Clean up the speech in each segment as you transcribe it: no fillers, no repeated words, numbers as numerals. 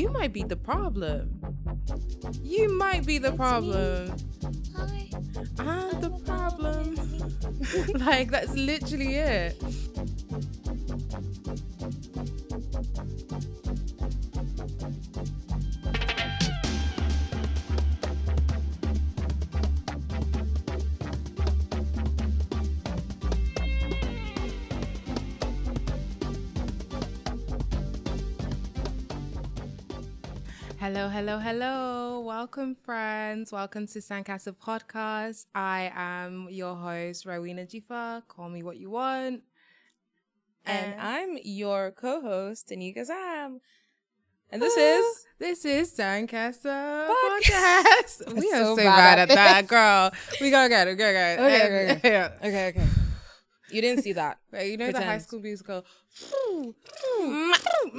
you might be the problem. You might be the problem. Hi. I'm the problem. Like, that's literally it. Hello. Welcome, friends. Welcome to Sankasa podcast. I am your host, Rowena Jifa. Call me what you want. And I'm your co-host, Tanika Sam. And this is Sankasa podcast. We are So so bad bad at at that, this. girl. We gotta get it. Okay. Okay. You didn't see that. Wait, you know the Pretend. High School Musical?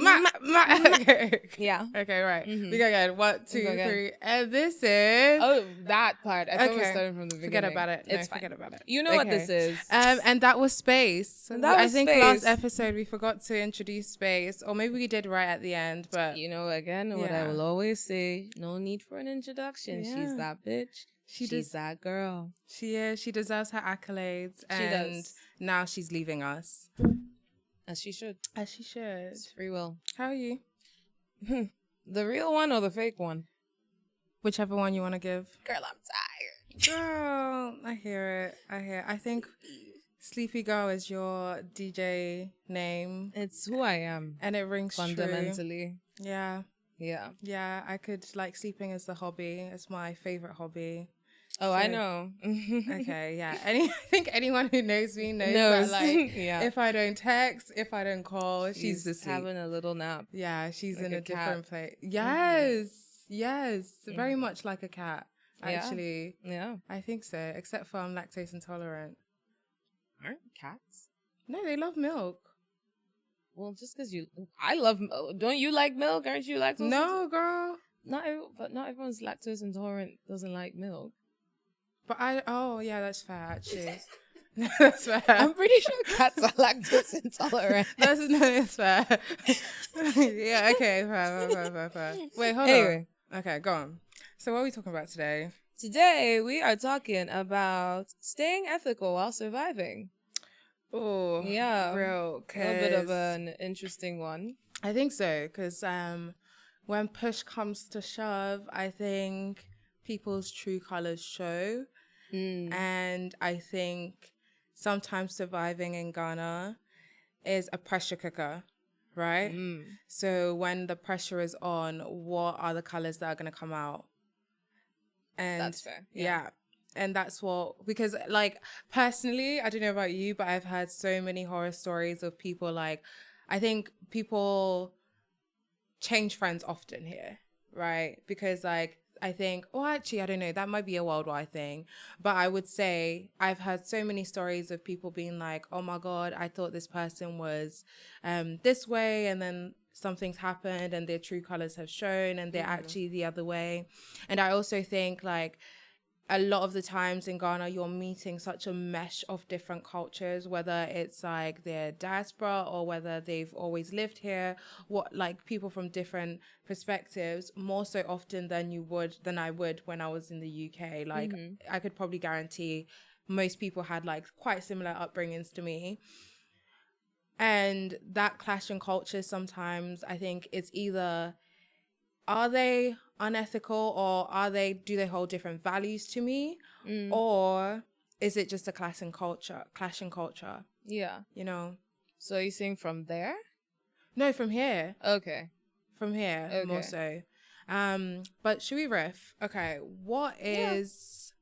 Okay. Yeah. Okay, right. Mhm. We gotta get it. 1, 2, Go again. 3. And this is... Oh, that part. I thought we were Okay. starting from the beginning. Forget about it. It's No, fine. forget about it. You know what this is. And that was Space. And that I was think Space. last episode we forgot to introduce Space, or maybe we did right at the end. But You know, again, what I Yeah. will always say, no need for an introduction. Yeah. She's that bitch. She's She's that girl. she deserves her accolades, She and does. now she's leaving us, As she should. as she should. It's free will. How are you? The real one or the fake one? Whichever one you want to give. Girl, I'm tired. Girl, I hear it. I think Sleepy Girl is your DJ name, It's who I am. and it rings true. Fundamentally. Yeah. Yeah. I could like sleeping as the hobby. It's my favorite hobby. Oh, I So- know. Okay, yeah. I think anyone who knows me knows Knows. that, like, Yeah. if I don't text, if I don't call, she's asleep. having a little nap. Yeah, she's Like in a a cat. different place. Yes, very Mhm. much like a cat. Yeah. Actually, Yeah. I think so. Except for I'm lactose intolerant. Aren't cats? No, they love milk. Well, just because I love milk. Don't you like milk? Aren't you lactose? No, girl. But not everyone's lactose intolerant doesn't like milk. But oh yeah, that's fair actually. That's fair. I'm pretty sure cats are lactose intolerant. It's fair. Yeah, okay, fair. Wait, hold Anyway, on. Okay, go on. So what are we talking about today? today we are talking about staying ethical while surviving. Oh, Yeah. real. A little bit of 'cause an interesting one. I think so, because when push comes to shove, I think people's true colors show. And I think sometimes surviving in Ghana is a pressure cooker, right? So when the pressure is on, what are the colors that are going to come out? And That's fair. Yeah. And that's what, because like personally, I don't know about you, but I've heard so many horror stories of people like, I think people change friends often here, right? Because like, I think, actually, I don't know, that might be a worldwide thing. But I would say I've heard so many stories of people being like, oh my God, I thought this person was this way. And then something's happened and their true colors have shown and they're actually the other way. And I also think like, a lot of the times in Ghana, you're meeting such a mesh of different cultures, whether it's like their diaspora or whether they've always lived here, like people from different perspectives, more so often than I would when I was in the UK. Like I could probably guarantee most people had like quite similar upbringings to me. And that clash in cultures sometimes, I think it's either, are they unethical or do they hold different values to me? Or is it just a clash in culture, Yeah. you know? So you're saying from there? No, from here, Okay. more so. But should we riff? Okay, what is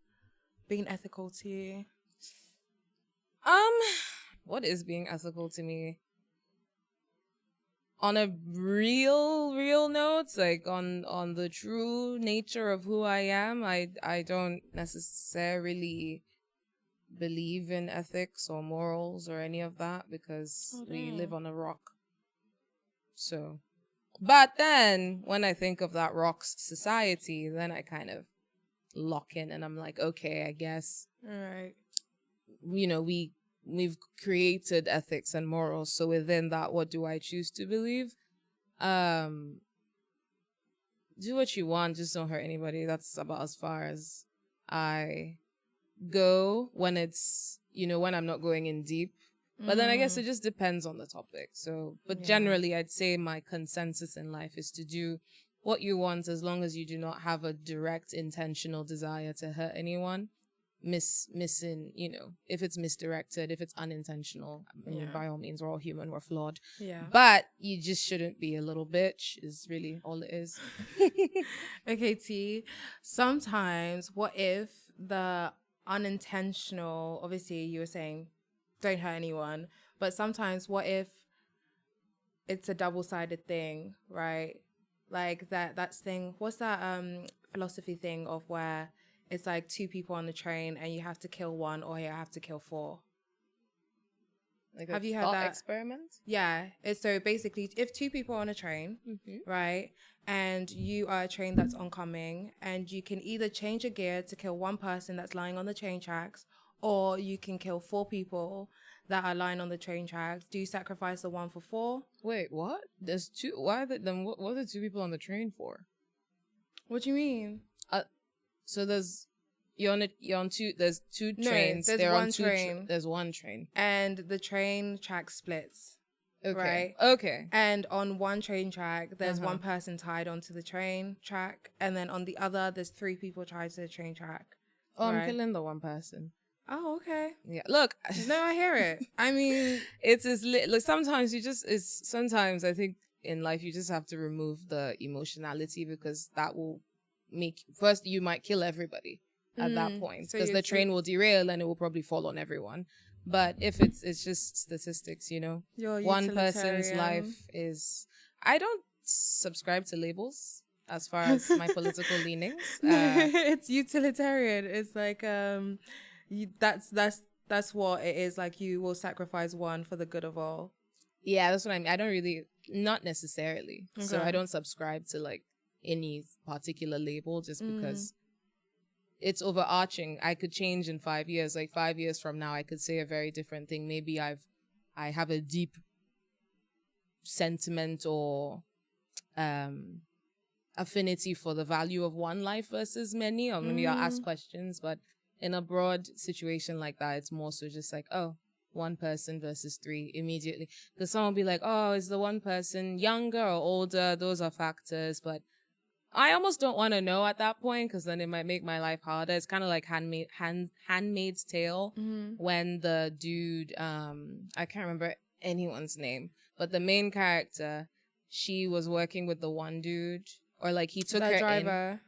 being ethical to you? What is being ethical to me? On a real note, like on the true nature of who I am, I don't necessarily believe in ethics or morals or any of that because we live on a rock. So, but then when I think of that rock's society, then I kind of lock in and I'm like, okay, I guess, All right. you know, we've created ethics and morals. So within that, what do I choose to believe? do what you want, just don't hurt anybody. That's about as far as I go when it's, when I'm not going in deep. But then I guess it just depends on the topic. So, but generally, I'd say my consensus in life is to do what you want as long as you do not have a direct intentional desire to hurt anyone. Missing, if it's misdirected, if it's unintentional, I mean, by all means, we're all human, we're flawed. Yeah. But you just shouldn't be a little bitch is really all it is. Okay, T. Sometimes, what if the unintentional, obviously you were saying don't hurt anyone, but sometimes what if it's a double-sided thing, right? Like that's thing, what's that philosophy thing of where it's like two people on the train and you have to kill one or you have to kill four? Like have you heard thought that experiment? Yeah, it's so basically if two people are on a train, right, and you are a train that's oncoming, and you can either change a gear to kill one person that's lying on the train tracks, or you can kill four people that are lying on the train tracks. Do you sacrifice the one for four? Wait, what? There's two. Why are then? What are the two people on the train for? What do you mean? So you're on two. There's two trains. There's They're one on two train. There's one train, and the train track splits. Okay. Right. Okay. And on one train track, there's one person tied onto the train track, and then on the other, there's three people tied to the train track. Oh, I'm killing the one person. Oh, okay. Yeah. Look. No, I hear it. I mean, it's as like sometimes sometimes I think in life you just have to remove the emotionality, because that will make first you might kill everybody at that point, because the train will derail and it will probably fall on everyone. But if it's just statistics, one person's life is. I don't subscribe to labels as far as my political leanings. It's utilitarian. It's like that's what it is. Like, you will sacrifice one for the good of all. Yeah, that's what I mean. I don't really, not necessarily. Okay. So I don't subscribe to like any particular label just because it's overarching. I could change in 5 years. Like 5 years from now, I could say a very different thing. Maybe I have a deep sentiment or affinity for the value of one life versus many, or maybe I'll ask questions. But in a broad situation like that, it's more so just like, oh, one person versus three immediately. Because someone will be like, oh, is the one person younger or older? Those are factors. But I almost don't want to know at that point, because then it might make my life harder. It's kind of like Handmaid's Tale, when the dude, I can't remember anyone's name, but the main character, she was working with the one dude, or like he took her driver.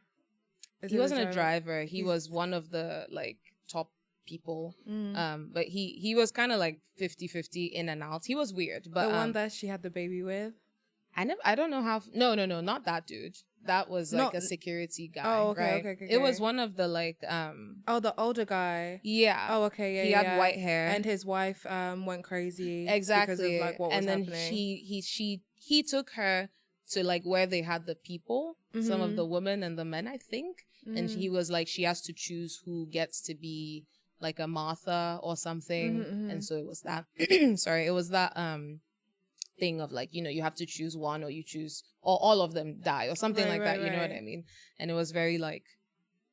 He wasn't a driver. He was one of the like top people. But he was kind of like 50-50 in and out. He was weird. But the one that she had the baby with? I don't know how. No, not that dude. That was like a security guy. Oh, okay, right? okay. It was one of the like Oh, the older guy. Yeah. Oh, okay, yeah. He had white hair, and his wife went crazy. Exactly. Because of like what was happening. And then he took her to like where they had the people, some of the women and the men, I think. And he was like, she has to choose who gets to be like a Martha or something. And so it was that. Sorry, it was that thing of like, you have to choose one, or you choose, or all of them die, or something like that. You know what I mean? And it was very like,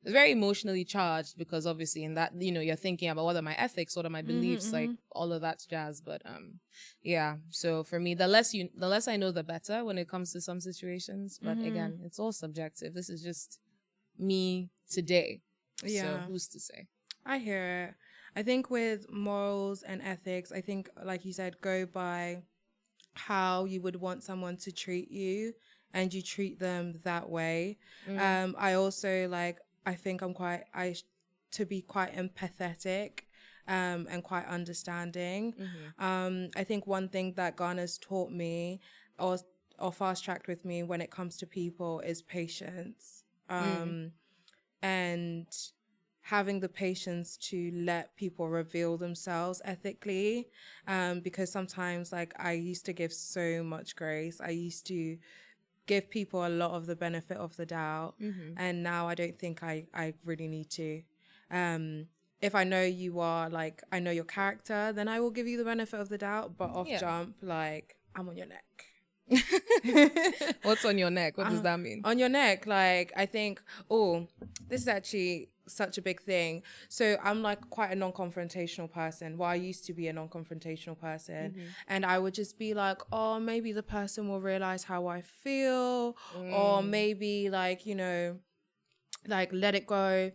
it's very emotionally charged, because obviously in that, you're thinking about what are my ethics, what are my beliefs, like all of that jazz. But yeah. So for me, the less I know, the better when it comes to some situations. But again, it's all subjective. This is just me today. Yeah. So who's to say? I hear it. I think with morals and ethics, I think, like you said, go by how you would want someone to treat you, and you treat them that way. I also I think to be quite empathetic and quite understanding. I think one thing that Ghana's taught me, or fast-tracked with me when it comes to people, is patience. And having the patience to let people reveal themselves ethically, because sometimes I used to give so much grace. I used to give people a lot of the benefit of the doubt, and now I don't think I really need to. If I know you are I know your character, then I will give you the benefit of the doubt, but jump, I'm on your neck. What's on your neck? What does that mean? On your neck, like, I think, oh, this is actually such a big thing. So I'm like quite a non-confrontational person. Well, I used to be a non-confrontational person. And I would just be like, oh, maybe the person will realize how I feel. Or maybe like, you know, like let it go.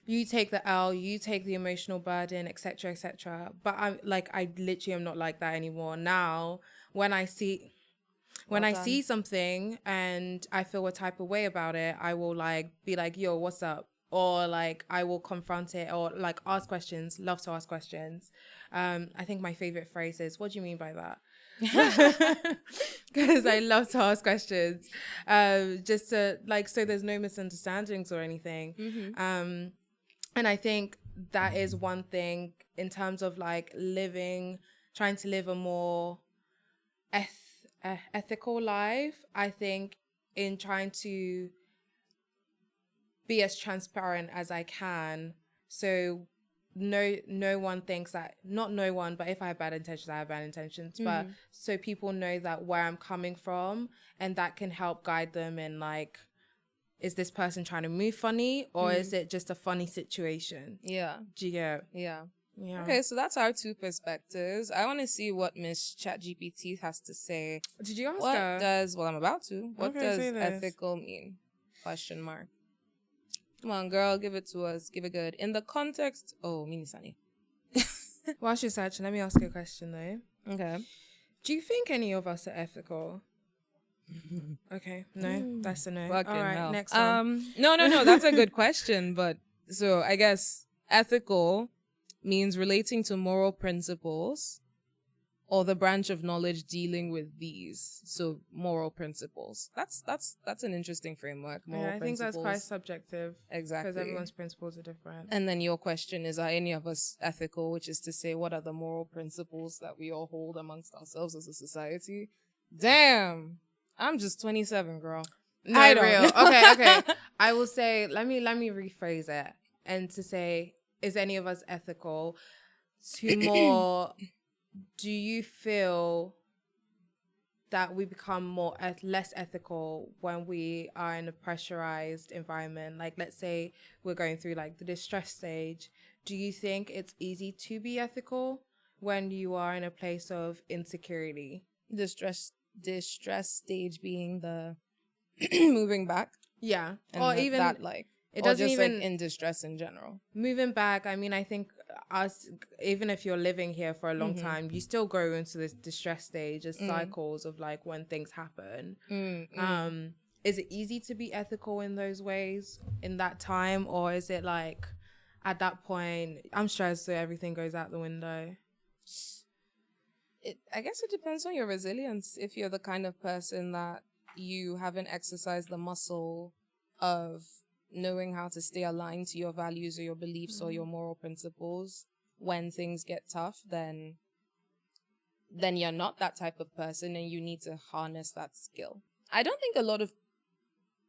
You take the L, you take the emotional burden, etc., etc. But I'm like, I literally am not like that anymore. Now, when I see something and I feel a type of way about it, I will like be like, yo, what's up? Or like I will confront it or like ask questions, love to ask questions. I think my favorite phrase is, what do you mean by that? Because I love to ask questions. Just to like, so there's no misunderstandings or anything. And I think that is one thing in terms of like trying to live a more ethical life. I think in trying to be as transparent as I can, so no one thinks that, not no one, but if I have bad intentions, I have bad intentions. But so people know that where I'm coming from, and that can help guide them in like, is this person trying to move funny or is it just a funny situation? Yeah. Do you get? Yeah. Yeah. Okay, so that's our two perspectives. I want to see what Miss ChatGPT has to say. Did you ask What her? does, well, I'm about to. What Okay, does say this. ethical mean? Question mark. Come on, girl, give it to us. Give it good. In the context, oh, Mini Sunny. Whilst you're searching, let me ask you a question though. Okay. Do you think any of us are ethical? Okay, no, that's a no. Fucking all right, hell. next one. No, that's a good question. But so I guess ethical means relating to moral principles or the branch of knowledge dealing with these. So moral principles. That's an interesting framework. Moral I think that's principles. quite subjective. Exactly. Because everyone's principles are different. And then your question is, are any of us ethical? Which is to say, what are the moral principles that we all hold amongst ourselves as a society? Damn. I'm just 27, girl. No, I don't real. know. Okay. I will say, let me rephrase it and to say, is any of us ethical? To more, do you feel that we become less ethical when we are in a pressurized environment? Like, let's say we're going through like the distress stage. Do you think it's easy to be ethical when you are in a place of insecurity? Distress stage being the moving back. Yeah. And or even that, like, it or doesn't just even like in distress in general. Moving back, I mean, I think us, even if you're living here for a long time, you still go into this distress stage as cycles of like when things happen. Is it easy to be ethical in those ways in that time, or is it like at that point I'm stressed so everything goes out the window? I guess it depends on your resilience. If you're the kind of person that you haven't exercised the muscle of knowing how to stay aligned to your values or your beliefs or your moral principles when things get tough, then you're not that type of person and you need to harness that skill. I don't think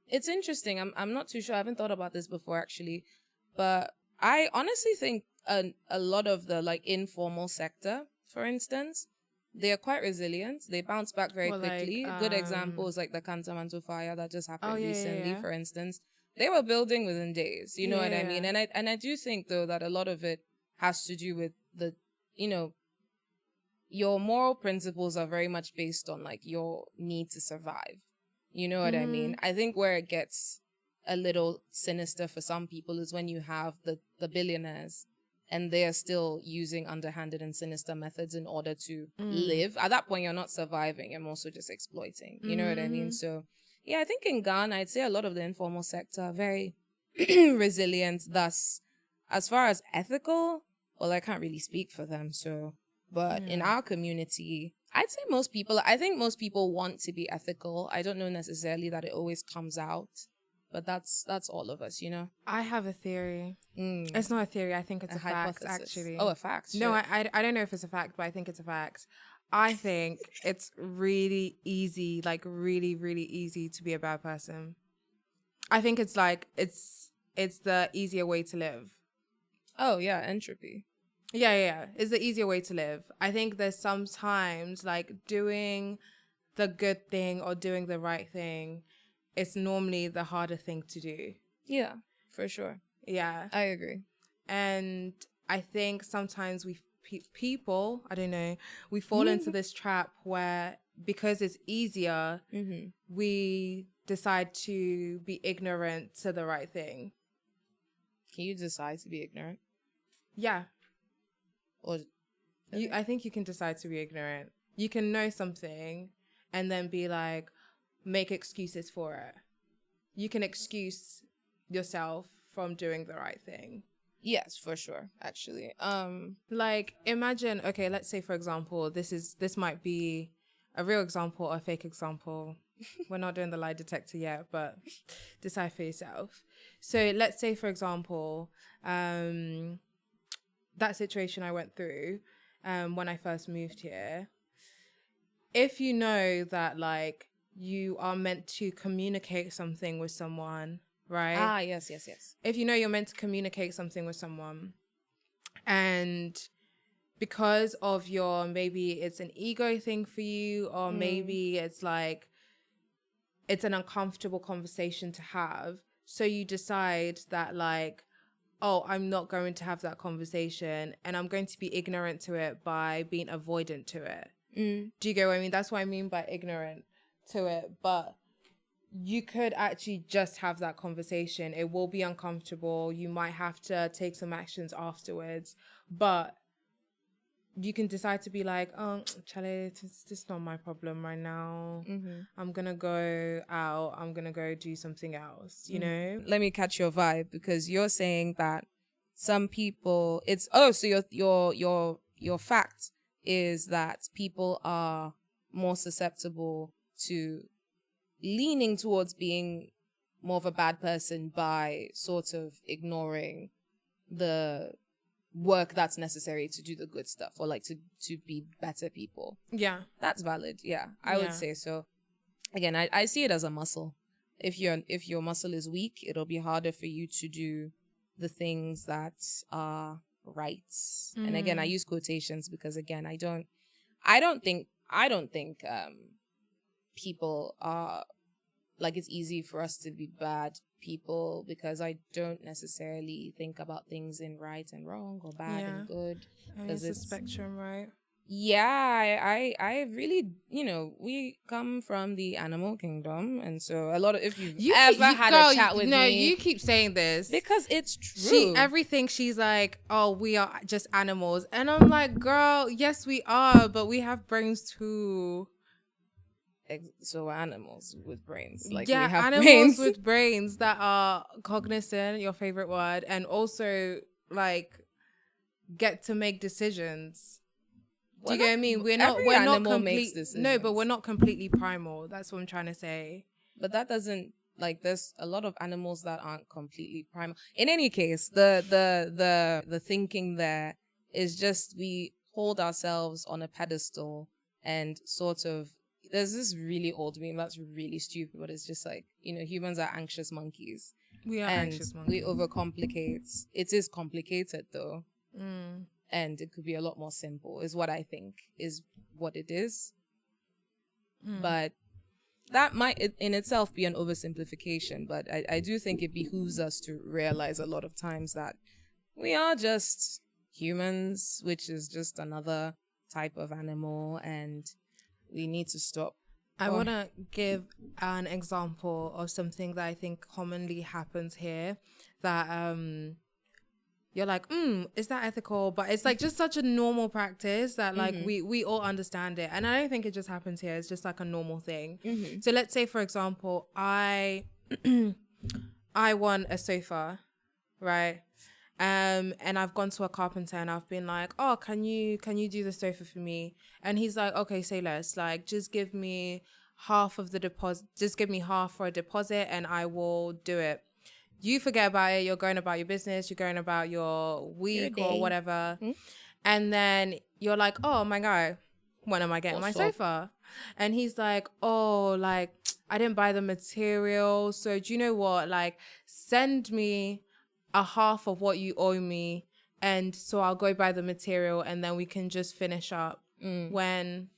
it's interesting. I'm not too sure. I haven't thought about this before actually, but I honestly think a lot of the like informal sector, for instance, they are quite resilient. They bounce back very quickly. Like, good examples like the Cantamanto fire that just happened recently, yeah. for instance. They were building within days. You know what I mean? Yeah. And I do think though that a lot of it has to do with the, you know, your moral principles are very much based on like your need to survive. You know what I mean? I think where it gets a little sinister for some people is when you have the billionaires and they are still using underhanded and sinister methods in order to live. At that point, you're not surviving. You're also just exploiting. You know what I mean? So, yeah, I think in Ghana, I'd say a lot of the informal sector are very resilient. Thus, as far as ethical, well, I can't really speak for them. So, but in our community, I'd say I think most people want to be ethical. I don't know necessarily that it always comes out. But that's all of us, you know? I have a theory. It's not a theory. I think it's a fact, hypothesis. actually. Oh, a fact? No, I don't know if it's a fact, but I think it's a fact. I think it's really easy, like really, really easy to be a bad person. I think it's like, it's the easier way to live. Oh, yeah, entropy. Yeah. It's the easier way to live. I think there's sometimes like doing the good thing or doing the right thing is normally the harder thing to do. Yeah, for sure. Yeah. I agree. And I think sometimes people, I don't know, we fall into this trap where because it's easier, we decide to be ignorant to the right thing. Can you decide to be ignorant? Yeah. Or I think you can decide to be ignorant. You can know something and then be like, make excuses for it. You can excuse yourself from doing the right thing. yes, for sure, actually. Like, imagine, okay, let's say, for example, this might be a real example or a fake example. We're not doing the lie detector yet, but decide for yourself. So let's say, for example, that situation I went through when I first moved here. If you know that, like, you are meant to communicate something with someone, right? Yes. If you know you're meant to communicate something with someone, and because of your, maybe it's an ego thing for you, or maybe it's like it's an uncomfortable conversation to have, so you decide that, like, oh, I'm not going to have that conversation and I'm going to be ignorant to it by being avoidant to it. Do you get what I mean? That's what I mean by ignorant to it. But you could actually just have that conversation. It will be uncomfortable. You might have to take some actions afterwards, but you can decide to be like, oh, Charlie, this is not my problem right now. I'm going to go out. I'm going to go do something else, you know? Let me catch your vibe, because you're saying that some people, so your fact is that people are more susceptible to leaning towards being more of a bad person by sort of ignoring the work that's necessary to do the good stuff, or like to be better people. Yeah. That's valid. Yeah, I would say so. Again, I see it as a muscle. If your muscle is weak, it'll be harder for you to do the things that are right. And again, I use quotations because, again, I don't think people are, like, it's easy for us to be bad people, because I don't necessarily think about things in right and wrong or bad and good. It's a spectrum, right? Yeah, I really, we come from the animal kingdom, and so a lot of, if you've ever had a chat with me, you keep saying this because it's true. Everything she's like, oh, we are just animals, and I'm like, girl, yes, we are, but we have brains too. So we're animals with brains, like, yeah, we have animals brains with brains that are cognizant, your favorite word, and also like get to make decisions. Do you get what I mean? We're not complete. No, but we're not completely primal. That's what I'm trying to say. But that doesn't, like, there's a lot of animals that aren't completely primal. In any case, the thinking there is just, we hold ourselves on a pedestal and sort of, there's this really old meme that's really stupid, but it's just like, humans are anxious monkeys. We are anxious monkeys. We overcomplicate. It is complicated though. And it could be a lot more simple, is what I think is what it is. But that might in itself be an oversimplification. But I do think it behooves us to realize a lot of times that we are just humans, which is just another type of animal, and we need to stop. I want to give an example of something that I think commonly happens here, that you're like, is that ethical? But it's like just such a normal practice that, like, we all understand it. And I don't think it just happens here. It's just like a normal thing. So let's say, for example, I want a sofa, right? And I've gone to a carpenter and I've been like, oh, can you do the sofa for me? And he's like, okay, say less. Like, just give me half of the deposit. Just give me half for a deposit and I will do it. You forget about it. You're going about your business. You're going about your week or whatever. And then you're like, oh, my guy, when am I getting my sofa? And he's like, oh, like, I didn't buy the material. So do you know what? Like, send me a half of what you owe me. And so I'll go buy the material and then we can just finish up when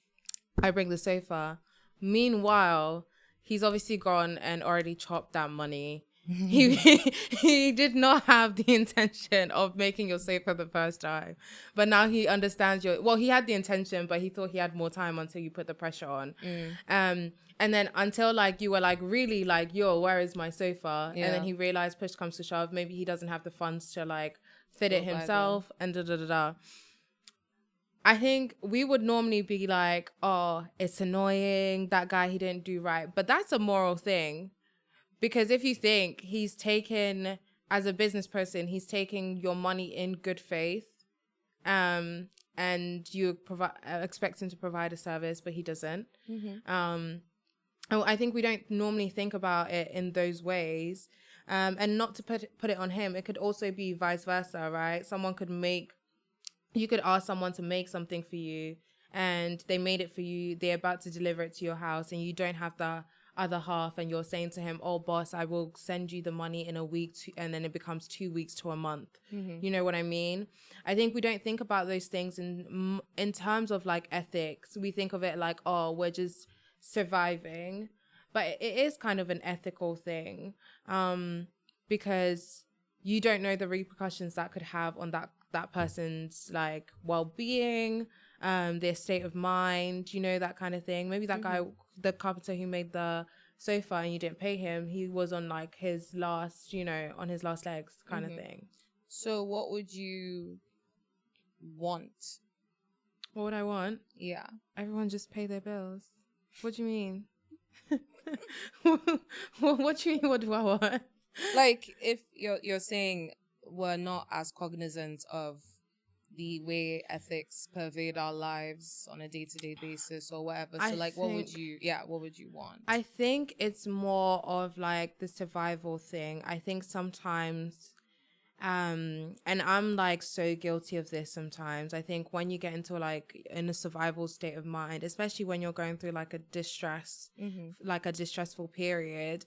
I bring the sofa. Meanwhile, he's obviously gone and already chopped that money. He did not have the intention of making you safe for the first time, but now he understands your. Well, he had the intention, but he thought he had more time until you put the pressure on. And then until like you were like really like, yo, where is my sofa? And then he realized push comes to shove, maybe he doesn't have the funds to like fit it himself and da da da da. I think we would normally be like, oh, it's annoying, that guy, he didn't do right. But that's a moral thing. Because if you think he's taken, as a business person, he's taking your money in good faith, and you expect him to provide a service, but he doesn't. I think we don't normally think about it in those ways. And not to put it on him, it could also be vice versa, right? You could ask someone to make something for you and they made it for you. They're about to deliver it to your house and you don't have the other half, and you're saying to him, oh, boss, I will send you the money in a week, and then it becomes 2 weeks to a month. You know what I mean? I think we don't think about those things in terms of like ethics. We think of it like, oh, we're just surviving. But it is kind of an ethical thing, because you don't know the repercussions that could have on that person's like well-being, their state of mind, you know, that kind of thing. Maybe that guy, the carpenter who made the sofa, and you didn't pay him, he was on like his last, you know, on his last legs kind of thing. So what would you want? What would I want? Yeah. Everyone just pay their bills. What do you mean? What do you mean, what do I want? Like, if you're saying we're not as cognizant of the way ethics pervade our lives on a day-to-day basis or whatever. So what would you want? I think it's more of like the survival thing. I think sometimes, and I'm like so guilty of this sometimes. I think when you get into like in a survival state of mind, especially when you're going through like a distressful period,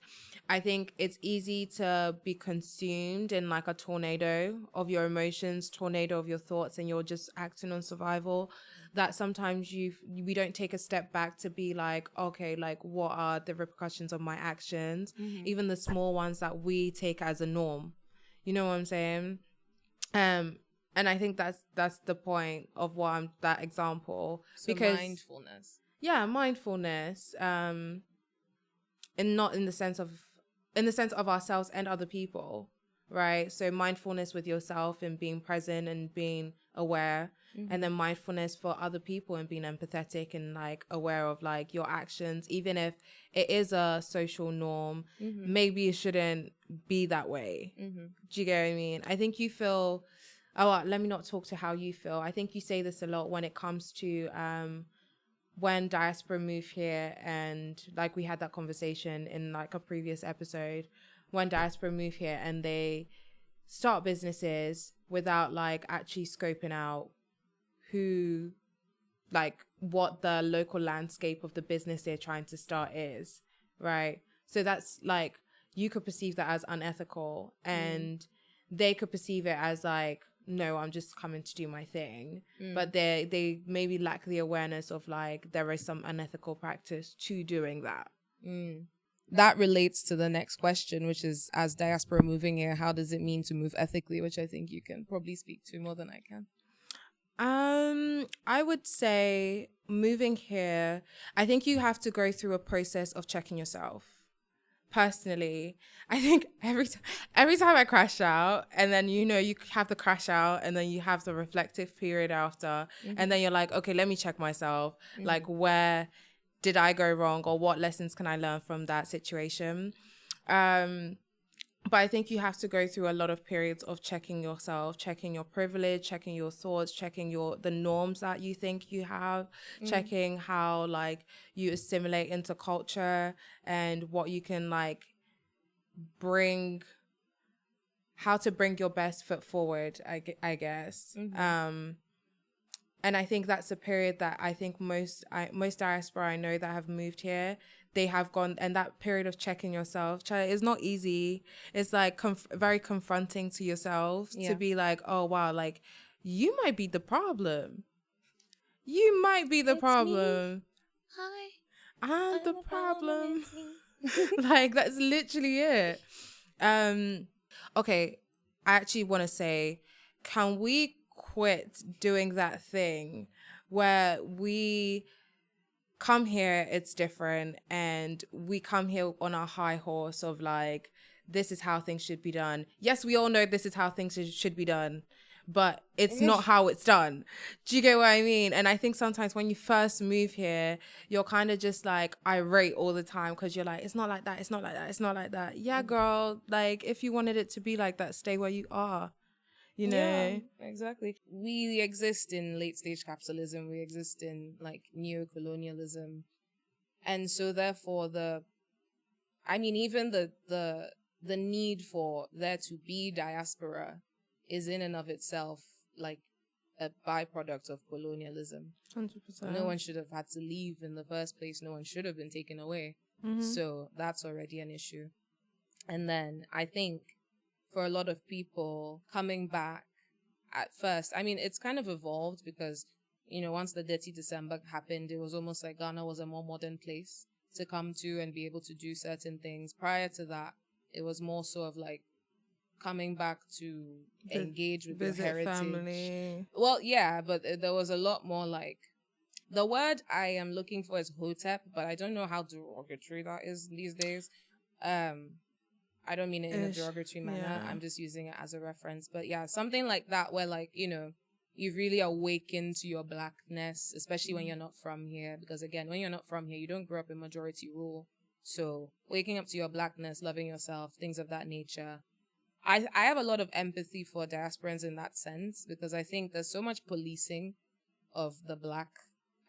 I think it's easy to be consumed in like a tornado of your emotions, tornado of your thoughts, and you're just acting on survival. That sometimes we don't take a step back to be like, okay, like what are the repercussions of my actions, even the small ones that we take as a norm. You know what I'm saying? And I think that's the point of that example. So because mindfulness. Yeah, mindfulness. And not in the sense of ourselves and other people, right? So mindfulness with yourself and being present and being aware, and then mindfulness for other people and being empathetic and like aware of like your actions, even if it is a social norm, maybe it shouldn't be that way. Do you get what I mean? I think you feel, let me not talk to how you feel. I think you say this a lot when it comes to when diaspora move here, and like we had that conversation in like a previous episode, when diaspora move here and they start businesses without like actually scoping out who, like what the local landscape of the business they're trying to start is, right? So that's like, you could perceive that as unethical, and they could perceive it as like, no, I'm just coming to do my thing. But they maybe lack the awareness of like, there is some unethical practice to doing that. That relates to the next question, which is, as diaspora moving here, how does it mean to move ethically? Which I think you can probably speak to more than I can. I would say moving here, I think you have to go through a process of checking yourself. Personally, I think every time I crash out, and then you have the crash out, and then you have the reflective period after, and then you're like, okay, let me check myself. Like, where did I go wrong, or what lessons can I learn from that situation? But I think you have to go through a lot of periods of checking yourself, checking your privilege, checking your thoughts, checking the norms that you think you have, checking how like you assimilate into culture, and what you can like how to bring your best foot forward, I guess. And I think that's a period that I think most diaspora I know that have moved here, they have gone, and that period of checking yourself is not easy. It's like very confronting to yourself to be like, oh wow, like you might be the problem. You might be the problem. Hi. I'm the the problem. it's me. Like, that's literally it. Okay, I actually want to say, can we quit doing that thing where we come here, it's different, and we come here on our high horse of like, this is how things should be done. Yes, we all know this is how things should be done, but it's not how it's done. Do you get what I mean? And I think sometimes when you first move here, you're kind of just like irate all the time because you're like, it's not like that, it's not like that, it's not like that. Yeah, girl, like if you wanted it to be like that, stay where you are, you Yeah, know? exactly. We exist in late stage capitalism. We exist in like neo-colonialism. And so therefore even the need for there to be diaspora is in and of itself like a byproduct of colonialism. 100%. No one should have had to leave in the first place. No one should have been taken away. So that's already an issue. And then I think for a lot of people coming back at first, I mean, it's kind of evolved because, once the Dirty December happened, it was almost like Ghana was a more modern place to come to and be able to do certain things. Prior to that, it was more sort of like coming back to engage with your Visit heritage. family. Well, yeah, but there was a lot more like, the word I am looking for is hotep, but I don't know how derogatory that is these days. I don't mean it in a derogatory manner. Yeah. I'm just using it as a reference. But yeah, something like that where like, you've really awakened to your blackness, especially when you're not from here. Because again, when you're not from here, you don't grow up in majority rule. So waking up to your blackness, loving yourself, things of that nature. I have a lot of empathy for diasporans in that sense because I think there's so much policing of the black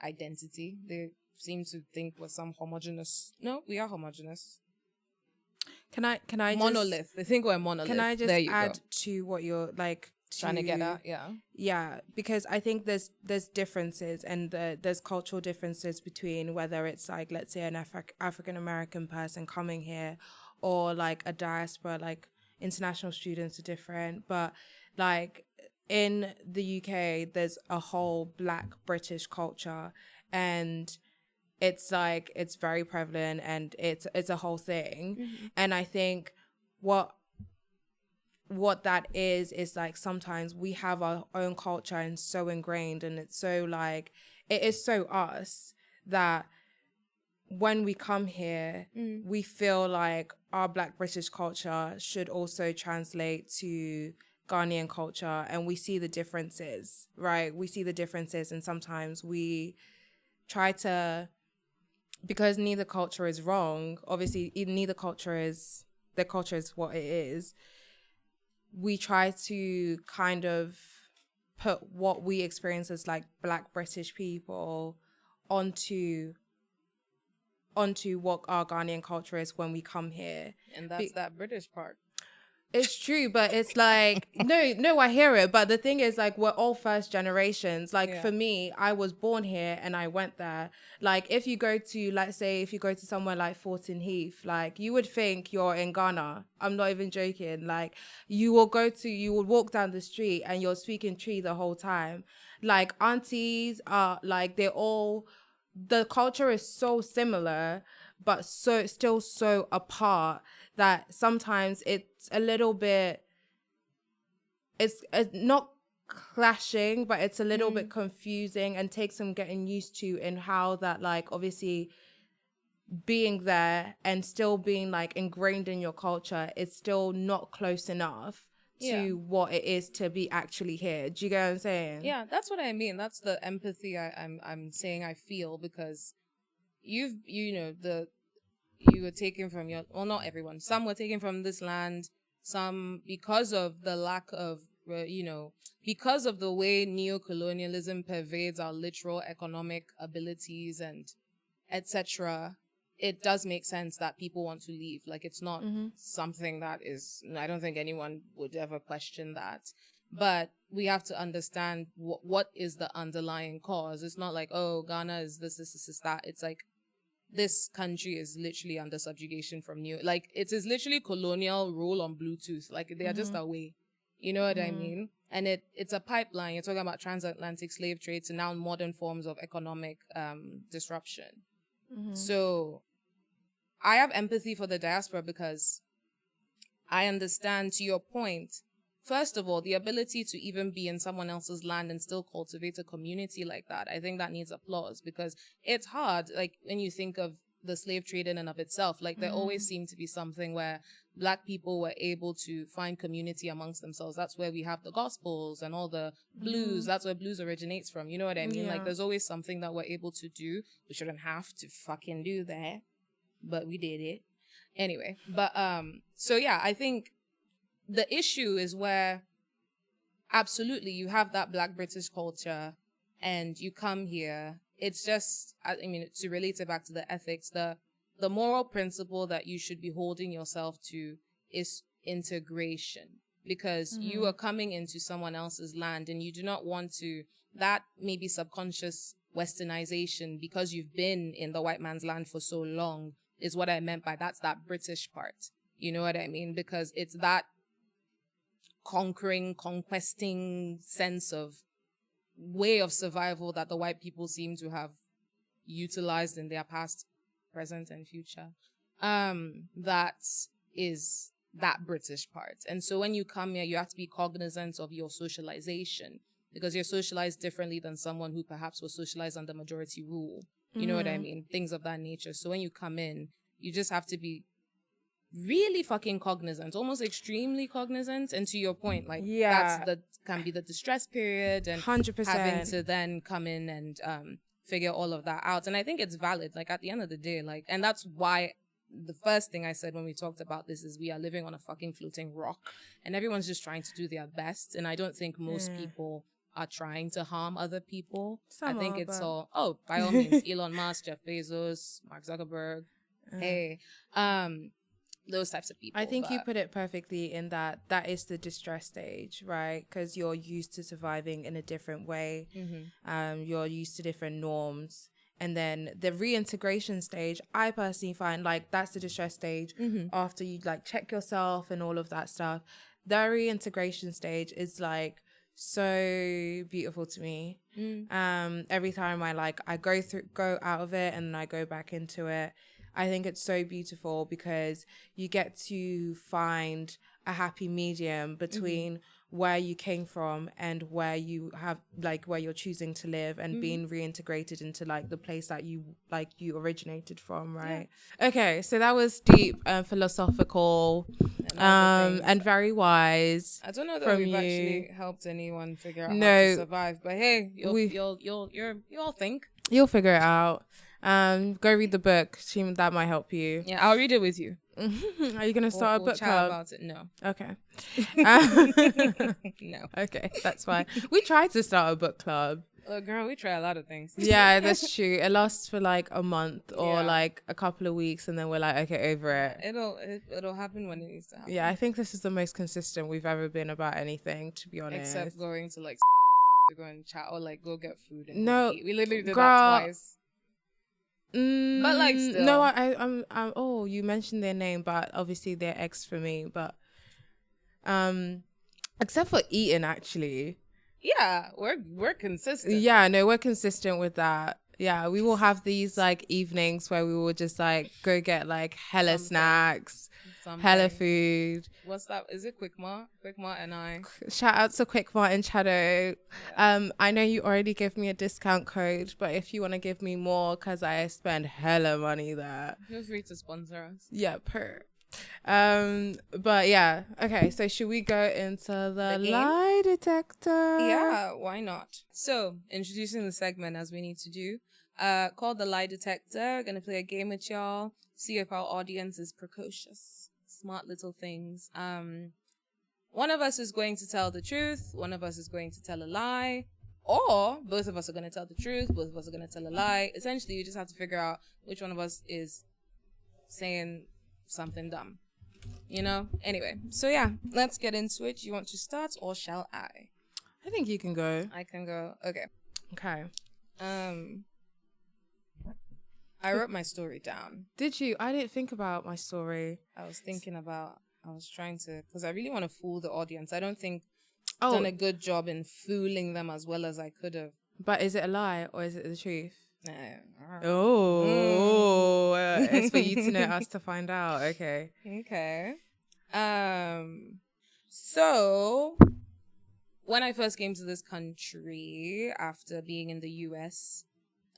identity. They seem to think we're some homogenous. No, we are homogenous. Can I Monolith. just They think we're a monolith. can I just there you add go. to what you're like Trying to get at, yeah. Yeah, because I think there's differences and there's cultural differences between whether it's like, let's say, an African American person coming here or like a diaspora, like international students are different, but like in the UK there's a whole Black British culture, and it's like it's very prevalent and it's a whole thing. And I think what that is like sometimes we have our own culture and so ingrained, and it's so like it is so us that when we come here we feel like our Black British culture should also translate to Ghanaian culture, and we see the differences, right? We see the differences, and sometimes we try to, because neither culture is wrong, obviously neither culture is, the culture is what it is, we try to kind of put what we experience as like Black British people onto what our Ghanaian culture is when we come here. And that's that British part. It's true, but it's like, no, I hear it. But the thing is, like, we're all first generations. Like, for me, I was born here and I went there. Like, if you go to, let's say, if you go to somewhere like Fulton Heath, like, you would think you're in Ghana. I'm not even joking. Like, you would walk down the street and you're speaking Tree the whole time. Like, aunties are, like, the culture is so similar, but still so apart that sometimes it's a little bit, it's not clashing, but it's a little bit confusing and takes some getting used to, in how that, like, obviously being there and still being like ingrained in your culture is still not close enough to what it is to be actually here. Do you get what I'm saying? Yeah, that's what I mean. That's the empathy I'm saying I feel, because you were taken from your, well, not everyone, some were taken from this land, some because of the lack of, because of the way neo-colonialism pervades our literal economic abilities and etc. It does make sense that people want to leave. Like, it's not something that is, I don't think anyone would ever question that. But we have to understand what is the underlying cause. It's not like, oh, Ghana is this, that. It's like, this country is literally under subjugation from like, it is literally colonial rule on Bluetooth. Like, they are just away. You know what I mean? And it's a pipeline. You're talking about transatlantic slave trade to now modern forms of economic disruption. So I have empathy for the diaspora because I understand, to your point, first of all, the ability to even be in someone else's land and still cultivate a community like that. I think that needs applause because it's hard. Like when you think of the slave trade in and of itself, like there always seemed to be something where Black people were able to find community amongst themselves. That's where we have the gospels and all the blues. That's where blues originates from. You know what I mean? Like there's always something that we're able to do. We shouldn't have to fucking do that, but we did it. Anyway, but so yeah, I think the issue is where absolutely you have that Black British culture and you come here. It's just, I mean, to relate it back to the ethics, the moral principle that you should be holding yourself to is integration, because you are coming into someone else's land and you do not want to, that maybe subconscious westernization because you've been in the white man's land for so long is what I meant by that's that British part. You know what I mean? Because it's that conquering, conquesting sense of way of survival that the white people seem to have utilized in their past, present, and future. That is that British part. And so when you come here, you have to be cognizant of your socialization because you're socialized differently than someone who perhaps was socialized under majority rule. You know what I mean? Things of that nature. So when you come in, you just have to be really fucking cognizant, almost extremely cognizant. And to your point, like can be the distress period and 100%. having to then come in and figure all of that out. And I think it's valid. Like at the end of the day, like, and that's why the first thing I said when we talked about this is we are living on a fucking floating rock and everyone's just trying to do their best. And I don't think most people are trying to harm other people. I think it's all, by all means, Elon Musk, Jeff Bezos, Mark Zuckerberg, those types of people. I think you put it perfectly in that is the distress stage, right? Because you're used to surviving in a different way. You're used to different norms. And then the reintegration stage, I personally find like that's the distress stage after you like check yourself and all of that stuff. The reintegration stage is like so beautiful to me. Every time I go out of it and I go back into it, I think it's so beautiful because you get to find a happy medium between where you came from and where you have like where you're choosing to live and being reintegrated into like the place that you originated from, right? Okay, so that was deep, philosophical, and very wise. I don't know that we've actually helped anyone figure out how to survive, but hey, you'll think. You'll figure it out. Go read the book. That might help you. Yeah, I'll read it with you. Are you gonna start a book club? About it? No. Okay. No. Okay, that's fine. We tried to start a book club. Oh, girl, we try a lot of things. Yeah, that's true. It lasts for like a month or like a couple of weeks, and then we're like, okay, over it. It'll happen when it needs to happen. Yeah, I think this is the most consistent we've ever been about anything, to be honest. Except going to like to go and chat or like go get food. And no, we literally did that twice. But like still. No, I'm oh, you mentioned their name, but obviously they're ex for me, but except for eating, actually. Yeah, we're consistent. Yeah, no, we're consistent with that. Yeah, we will have these like evenings where we will just like go get like hella snacks, hella food. What's that? Is it Quickmart? Quickmart and I. Shout out to Quickmart and Shadow. I know you already gave me a discount code, but if you want to give me more, because I spend hella money there. Feel free to sponsor us. Yeah, but yeah, okay, so should we go into the lie detector? Yeah, why not? So, introducing the segment as we need to do, called the lie detector. Gonna play a game with y'all, see if our audience is precocious, smart little things. One of us is going to tell the truth, one of us is going to tell a lie, or both of us are going to tell the truth, both of us are going to tell a lie. Essentially, you just have to figure out which one of us is saying something dumb, you know? Anyway, so yeah, let's get into it. You want to start or shall I? I think you can go. I can go. Okay. I wrote my story down. Did you? I didn't think about my story. I was trying to, because I really want to fool the audience. I don't think I've done a good job in fooling them as well as I could have. But is it a lie or is it the truth? Oh, it's for you to know, us to find out. Okay. Okay. So when I first came to this country after being in the US,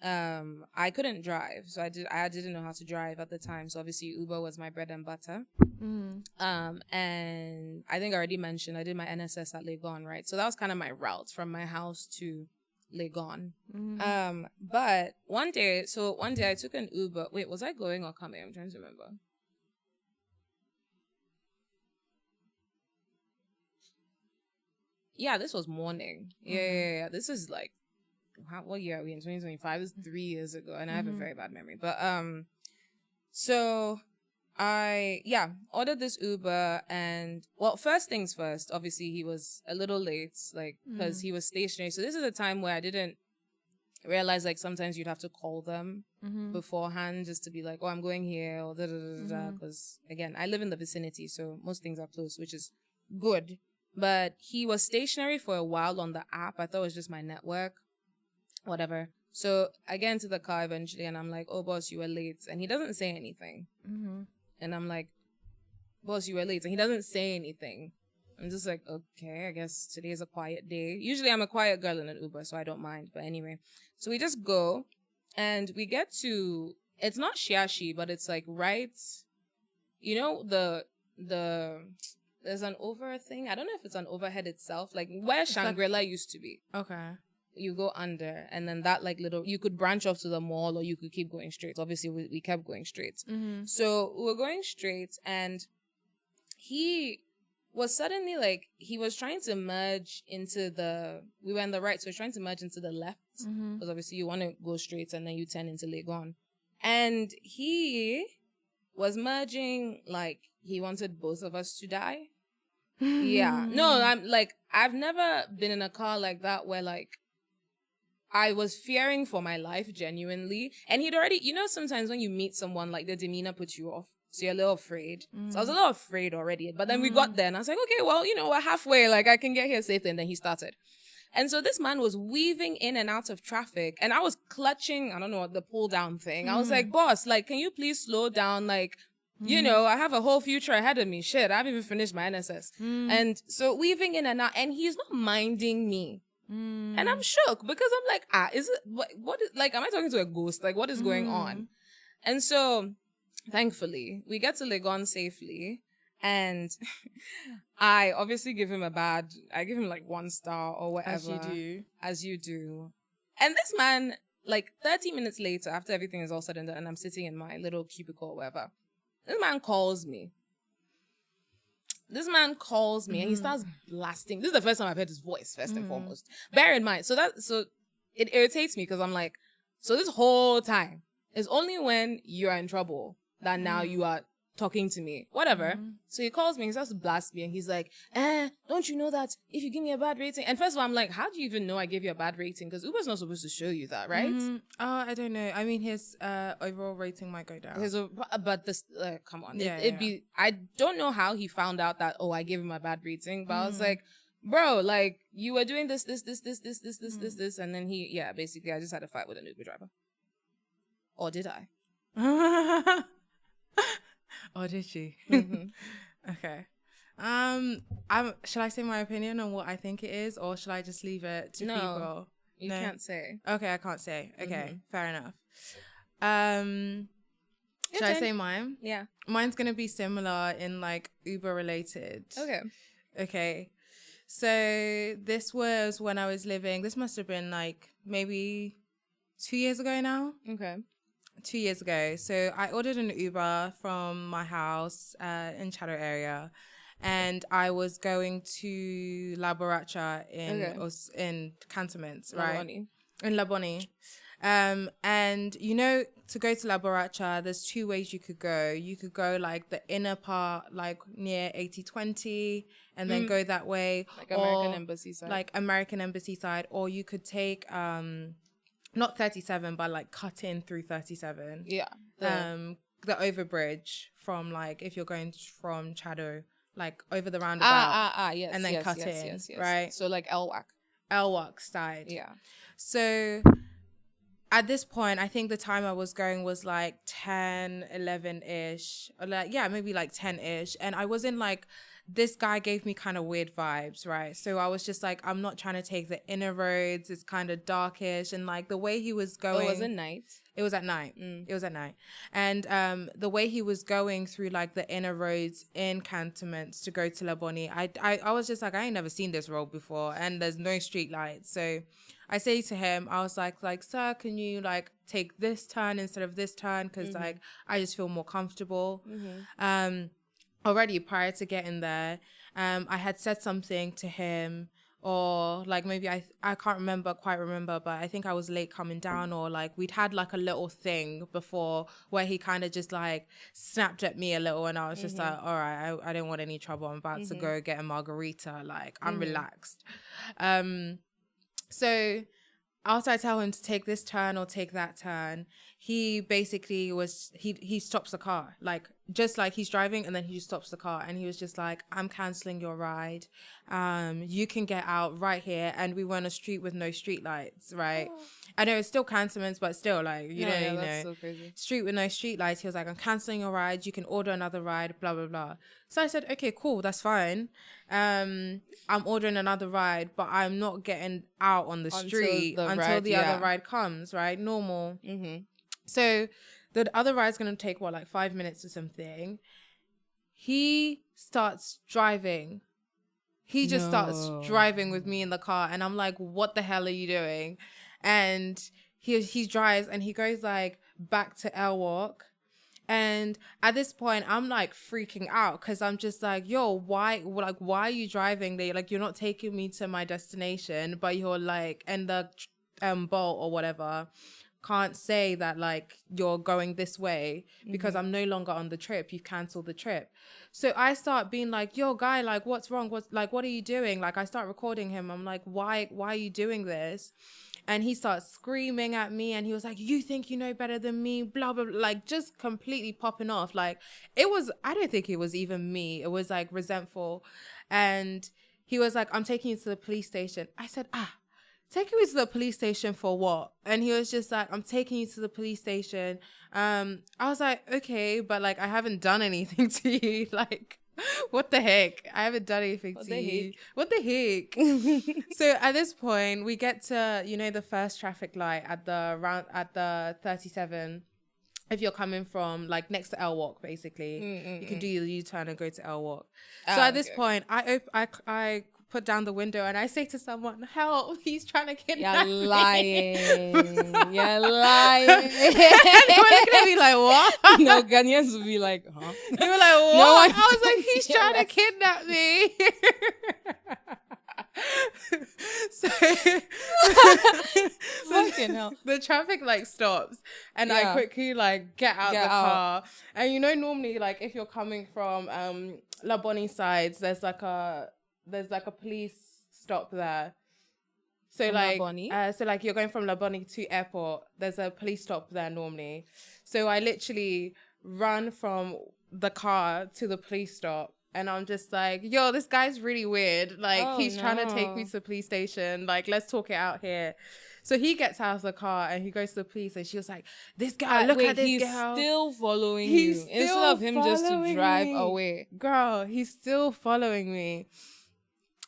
I couldn't drive. So I didn't know how to drive at the time. So obviously Uber was my bread and butter. And I think I already mentioned I did my NSS at Legon, right? So that was kind of my route from my house to Legon. But one day I took an Uber. Wait, was I going or coming? I'm trying to remember. Yeah, this was morning. Yeah. This is like, what year are we in? 2025. This is 3 years ago, and I have a very bad memory. But so I ordered this Uber, and well, first things first. Obviously, he was a little late, like because he was stationary. So this is a time where I didn't realize like sometimes you'd have to call them beforehand just to be like, oh, I'm going here, or da da da da. Because again, I live in the vicinity, so most things are close, which is good. But he was stationary for a while on the app. I thought it was just my network, whatever. So I get into the car eventually, and I'm like, oh, boss, you were late. And he doesn't say anything. And I'm like, boss, you were late. And he doesn't say anything. I'm just like, okay, I guess today is a quiet day. Usually I'm a quiet girl in an Uber, so I don't mind. But anyway, so we just go, and we get to, it's not Shiashi, but it's like right, you know, there's an over thing. I don't know if it's an overhead itself, like where Shangri-La used to be. Okay. You go under, and then that like little, you could branch off to the mall, or you could keep going straight. Obviously, we kept going straight. So we were going straight, and he was suddenly like, he was trying to merge into we were on the right, so he was trying to merge into the left, because obviously you want to go straight, and then you turn into Legon. And he was merging like he wanted both of us to die. Yeah. No, I'm like, I've never been in a car like that where like I was fearing for my life genuinely. And he'd already, you know, sometimes when you meet someone, like their demeanor puts you off. So you're a little afraid. So I was a little afraid already. But then we got there, and I was like, okay, well, you know, we're halfway. Like I can get here safely. And then he started. And so this man was weaving in and out of traffic, and I was clutching, I don't know, the pull down thing. I was like, boss, like, can you please slow down? Like, you know, I have a whole future ahead of me. Shit, I haven't even finished my NSS. And so weaving in and out, and he's not minding me. And I'm shook because I'm like, is it, what is, like, am I talking to a ghost? Like, what is going on? And so, thankfully, we get to Legon safely. And I obviously give him I give him like 1 star or whatever. As you do. And this man, like 30 minutes later, after everything is all said and done, and I'm sitting in my little cubicle or whatever, this man calls me. And he starts blasting. This is the first time I've heard his voice, first and foremost. Bear in mind, so it irritates me because I'm like, so this whole time, it's only when you're in trouble that now you are talking to me, whatever. So he calls me, he starts to blast me, and he's like, don't you know that if you give me a bad rating? And first of all, I'm like, how do you even know I gave you a bad rating? Because Uber's not supposed to show you that, right? I don't know. I mean, his overall rating might go down. But this, come on. Yeah, it'd be, I don't know how he found out that, I gave him a bad rating, but I was like, bro, like, you were doing this, and then basically I just had a fight with an Uber driver. Or did I? Oh, did she? Okay. Should I say my opinion on what I think it is, or should I just leave it to people? You can't say. Okay, I can't say. Okay, fair enough. Should I say mine? Yeah. Mine's gonna be similar in like Uber related. Okay. So this was when I was living. This must have been like maybe 2 years ago now. Okay. 2 years ago. So I ordered an Uber from my house in Chatham area, and I was going to La Borracha in Cantonments, right? In Laboni. And you know, to go to La Borracha, there's 2 ways you could go. You could go like the inner part, like near 8020, and then go that way. Like American Embassy side. Like American Embassy side. Or you could take not 37, but like cut in through 37. Yeah. The overbridge from like, if you're going from Chado, like over the roundabout. Yes. And then cut in, yes. Right? So like Elwak side. Yeah. So at this point, I think the time I was going was like 10, 11-ish. Or like, yeah, maybe like 10-ish. And I was in like, this guy gave me kind of weird vibes, right? So I was just like, I'm not trying to take the inner roads. It's kind of darkish. And like the way he was going. Oh, it was at night? It was at night. It was at night. And the way he was going through like the inner roads in cantonments to go to Laboni, I was just like, I ain't never seen this road before. And there's no street lights. So I say to him, I was like, sir, can you like take this turn instead of this turn? Because like, I just feel more comfortable. Already prior to getting there, I had said something to him, or like maybe I can't quite remember, but I think I was late coming down, or like we'd had like a little thing before where he kind of just like snapped at me a little, and I was just like, all right, I don't want any trouble. I'm about to go get a margarita. Like I'm relaxed. So after I tell him to take this turn or take that turn, he basically he stops the car, like just like he's driving, and then he just stops the car, and he was just like, I'm canceling your ride. You can get out right here. And we were on a street with no street lights, right? Oh. I know it's still cantonments, but still, like, you know, so crazy. Street with no street lights. He was like, I'm canceling your ride. You can order another ride, blah, blah, blah. So I said, okay, cool. That's fine. I'm ordering another ride, but I'm not getting out on the street until the other ride comes, right? Normal. So the other ride's going to take, what, like 5 minutes or something. He starts driving. He just starts driving with me in the car. And I'm like, what the hell are you doing? And he drives and he goes like back to L Walk. And at this point, I'm like freaking out because I'm just like, yo, why are you driving there? Like, you're not taking me to my destination, but you're like, and the Bolt or whatever can't say that like you're going this way because I'm no longer on the trip. You've cancelled the trip. So I start being like, yo, guy, like, what's wrong? What are you doing? Like, I start recording him. I'm like, why are you doing this? And he starts screaming at me, and he was like, you think you know better than me, blah, blah, blah, like just completely popping off. Like I don't think it was even me. It was like resentful. And he was like, I'm taking you to the police station. I said, taking me to the police station for what? And he was just like, I'm taking you to the police station. I was like, okay, but like, I haven't done anything to you. Like, what the heck? I haven't done anything to you. What the heck? So at this point, we get to, you know, the first traffic light at the 37. If you're coming from like next to L Walk, basically, you can do your U-turn and go to L Walk. So at this point, I put down the window and I say to someone, help, he's trying to kidnap me. You're lying. You're lying. And they were looking at me like, what? No, Ghanaians would be like, huh? They were like, what? No, I was like, he's trying to kidnap me. So fucking hell. The traffic like stops and I quickly like get out the car. And you know, normally like if you're coming from Laboni sides, there's like a police stop there. So from like you're going from Laboni to airport, there's a police stop there normally. So I literally run from the car to the police stop. And I'm just like, yo, this guy's really weird. Like, he's trying to take me to the police station. Like, let's talk it out here. So he gets out of the car and he goes to the police. And she was like, this guy, look at this girl. He's still following you. Instead of him just to drive away. Girl, he's still following me.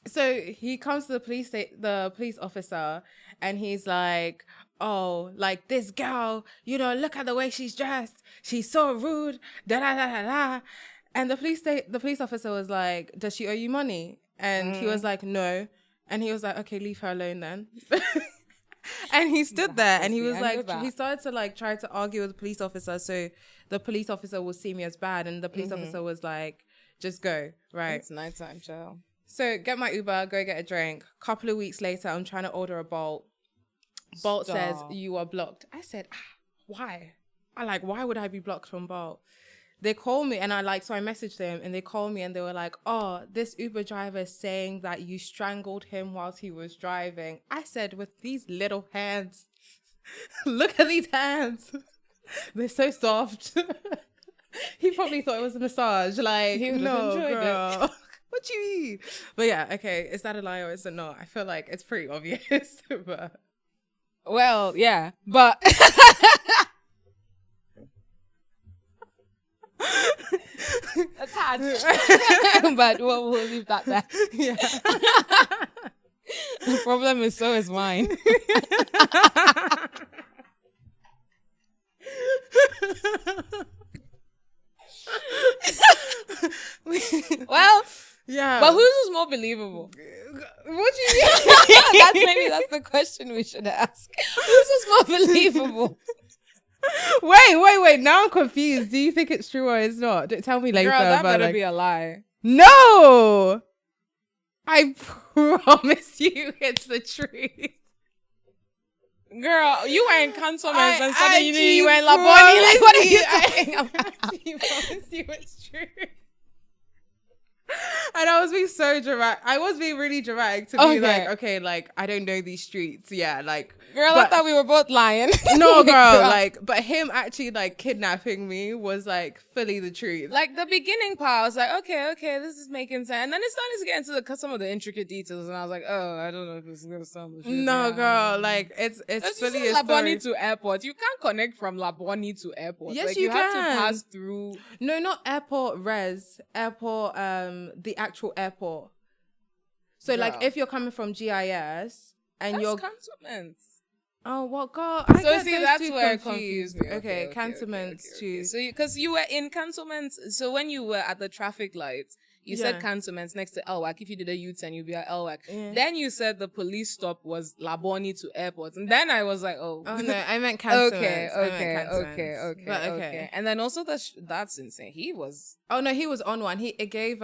So he comes to the police officer. And he's like, oh, like this girl, you know, look at the way she's dressed. She's so rude. Da da da da da. And the police officer was like, does she owe you money? And he was like, no. And he was like, okay, leave her alone then. And he stood there and he was like, he started to like try to argue with the police officer. So the police officer will see me as bad. And the police officer was like, just go, right? It's nighttime, child. So get my Uber, go get a drink. Couple of weeks later, I'm trying to order a Bolt. Bolt says, you are blocked. I said, why? Why would I be blocked from Bolt? They call me and so I messaged them and they called me and they were like, oh, this Uber driver is saying that you strangled him whilst he was driving. I said, with these little hands, look at these hands. They're so soft. He probably thought it was a massage. Like, he no, girl. It. What do you mean? But yeah, okay, is that a lie or is it not? I feel like it's pretty obvious. But Well, yeah, but attached. But we'll leave that there. Yeah. The problem is, so is mine. Well, Yeah. but whose was more believable? What do you mean? That's the question we should ask. Whose was more believable? Wait. Now I'm confused. Do you think it's true or it's not? Tell me later. Girl, that but better be a lie. No! I promise you it's the truth. Girl, you were in cantonments and suddenly actually you were in Laboni. Like, what are you talking I about? actually promise you it's true. And I was being so dramatic. I was being really dramatic to be like, okay, like, I don't know these streets. Yeah, like. Girl, I thought we were both lying. No, girl, like, but him actually, like, kidnapping me was, like, fully the truth. Like, the beginning part, I was like, okay, this is making sense. And then it started to get into some of the intricate details, and I was like, oh, I don't know if this is going to sound the truth. No, girl, like, it's fully a Laboni story. to airport. You can't connect from Laboni to airport. Yes, like, you have can. to pass through. No, not airport airport, the actual airport. So, Girl. like, if you're coming from GIS and you're... cantonments. Oh, what, girl? So see, that's where it confused me. Okay, cantonments too. So because you were in cantonments, so when you were at the traffic lights, you said Yeah. cantonments next to Elwak. If you did a U-turn, you'd be at Elwak. Yeah. Then you said the police stop was Laboni to airport, and then I was like, oh, Oh, no, I meant cantonments. okay. But okay. And then also that's insane. He was Oh, no, he was on one. It gave,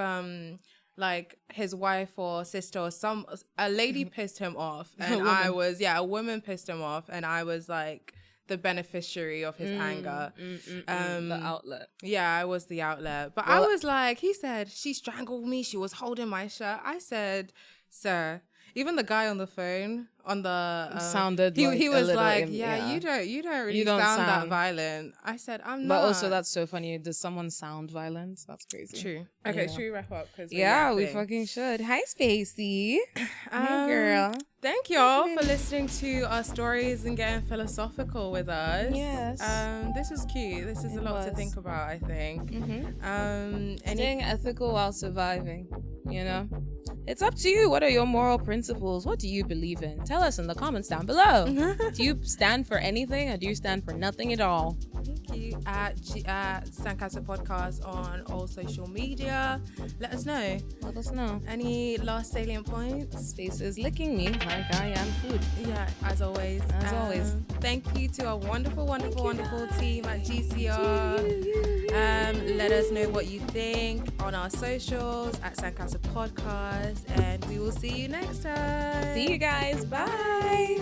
like, his wife or sister or a lady pissed him off. And a woman pissed him off. And I was, like, the beneficiary of his anger. the outlet. Yeah, I was the outlet. But I was like, he said, she strangled me. She was holding my shirt. I said, sir, even the guy on the phone, on the... sounded he like was a little like, you don't really sound that violent. I said, I'm not. But also, that's so funny. Does someone sound violent? That's crazy. True. Okay, Yeah. should we wrap up? Yeah, we fucking should. Hi, Spacey. Hey, girl. Thank y'all for listening to our stories and getting philosophical with us. Yes. This was cute. This is a lot to think about, I think. Staying ethical while surviving, you know? It's up to you. What are your moral principles? What do you believe in? Tell us in the comments down below. Do you stand for anything or do you stand for nothing at all? Thank you. At Sankasa Podcast on all social media. Let us know. Let us know. Any last salient points? Space is licking me like I am food. Yeah, as always. Thank you to our wonderful team at GCR. Let us know what you think on our socials at Sankasa Podcast, and we will see you next time. See you guys. Bye.